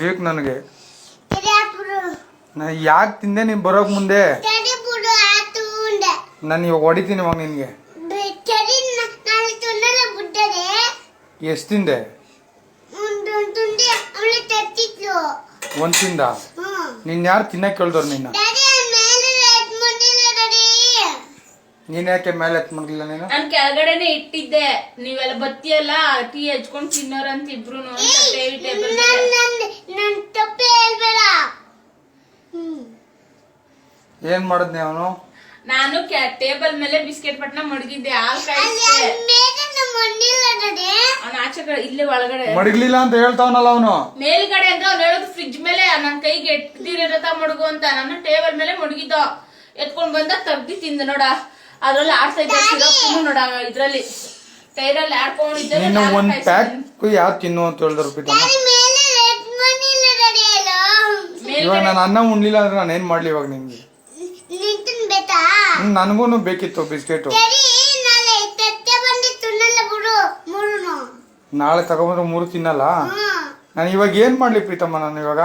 ಬೇಕು ನನಗೆ. ನಾನು ಯಾಕೆ ತಿಂದೆ ನೀನು ಬರೋಕ್ ಮುಂದೆ? ನಾನು ಇವಾಗ ಹೊಡಿತೀನಿ ಇವಾಗ ನಿನಗೆ. ಎಷ್ಟು ತಿಂದೆ? ಒಂದು ತಿಂದ? ನಿನ್ನ ಯಾರು ತಿನ್ನಕ್ಕೆ ಕೇಳ್ದವ್ರು ನಿನ್ನ? ನೀನ್ ಯಾಕೆ ಮೇಲೆ ಎತ್ ಮಾಡ್ಲಿಲ್ಲ ನೀನು? ನಾನು ಕೆಳಗಡೆನೆ ಇಟ್ಟಿದ್ದೆ, ನೀವೆಲ್ಲ ಬತ್ತಿಯಲ್ಲ ಟೀ ಹಚ್ಕೊಂಡು ತಿನ್ನೋರಂತ ಇಬ್ರು ಏನ್ ಮಾಡದ್ನಿ ಅವನು? ನಾನು ಟೇಬಲ್ ಮೇಲೆ ಬಿಸ್ಕೆಟ್ ಪಟ್ನ ಮಡಗಿದ್ದೆ, ಹಾಲ್ ಕಾಯಿಸ್ದೆ. ಅವ್ನ ಆಚೆ ಕಡೆ ಇಲ್ಲೇ ಒಳಗಡೆ ಮಡಗ್ಲಿಲ್ಲ ಅಂತ ಹೇಳ್ತಾವನಲ್ಲ ಅವನು. ಮೇಲ್ಗಡೆ ಅಂದ್ರೆ ಅವ್ನು ಹೇಳೋದು ಫ್ರಿಡ್ಜ್ ಮೇಲೆ ನನ್ ಕೈಗೆ ಎಟ್ಟಿರತ ಮಡಗು ಅಂತ. ನಾನು ಟೇಬಲ್ ಮೇಲೆ ಮಡಗಿದ್ದ, ಎತ್ಕೊಂಡ್ ಬಂದ ತಗ್ದಿ ತಿಂದ ನೋಡ. ಅದ್ರಲ್ಲಿ ಆಡ್ತಾ ಇದ್ದ ಸಿರಪ್ ನೋಡ, ಇದ್ರಲ್ಲಿ ಟೈರಲ್ಲಿ ಆಡ್ಕೊಂಡಿದ್ದೆ. ಒಂದ್ ಪ್ಯಾಕ್ ಯಾರು ತಿನ್ನು ಅಂತ ಹೇಳಿದ್ರು. ಇವಾಗ ನಾನು ಅನ್ನ ಉಣ್ಲಿಲ್ಲ ಅಂದ್ರೆ ನಾನು ಏನ್ ಮಾಡ್ಲಿ ಇವಾಗ ನಿನ್ಗೆ? ನನಗೂ ಬೇಕಿತ್ತು ಬಿಸ್ಕೆಟ್. ನಾಳೆ ತಗೊಂಡ್ರೆ 3 ತಿನ್ನಲ್ಲ. ನಾನು ಇವಾಗ ಏನ್ ಮಾಡ್ಲಿ ಪ್ರೀತಮ್ಮ? ನಾನು ಇವಾಗ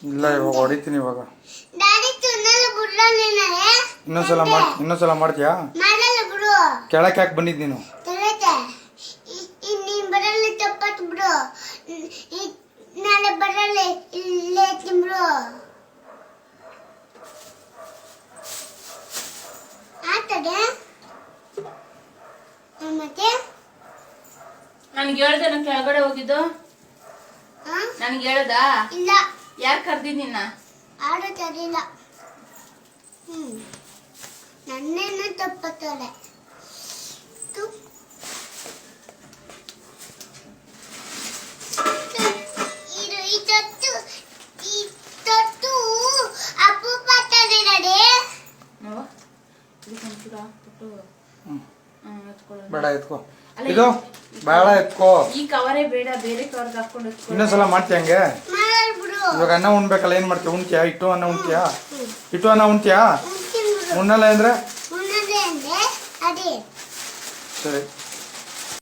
ಇಲ್ಲ, ಇವಾಗ ಹೊಡಿತೀನಿ. ಇವಾಗ ಇನ್ನೊಂದ್ಸಲ ಮಾಡ್ತೀಯಾ? ಕೆಳಕ್ಕೆ ಯಾಕೆ ಬಂದಿದ್ ನೀನು? ನನ್ಗೆ ಹೇಳ್ದೆ ನಾನು ಕೆಳಗಡೆ ಹೋಗಿದ್ದು? ನನ್ಗೆ ಹೇಳ್ದ? ಇಲ್ಲ. ಯಾರು ಕರ್ದಿದ್ ನಿನ್ನ? ಆಡು ತರಿಲ್ಲ. ನನ್ನೇನು ತಪ್ಪತ್ತೋಳೆ. ಬೇಡ ಎತ್ಕೋ, ಇದು ಬೇಡ ಎತ್ಕೋ. ಈ ಕವರೇ ಬೇಡ, ಬೇರೆ ಕವರ್ಗೆ ಹಾಕೊಂಡು ಇನ್ನೊಂದ್ಸಲ ಮಾಡ್ತೀಯ ಹಂಗೆ? ಇವಾಗ ಅನ್ನ ಉಣ್ಬೇಕಲ್ಲ, ಏನ್ ಮಾಡ್ತೀಯ? ಉಣ್ತೀಯಾ? ಇಟ್ಟು ಅನ್ನ ಉಣ್ತೀಯಾ? ಇಟ್ಟು ಅನ್ನ ಉಣ್ತೀಯಾ? ಉಣ್ಣಲ್ಲ ಅಂದ್ರೆ ಸರಿ.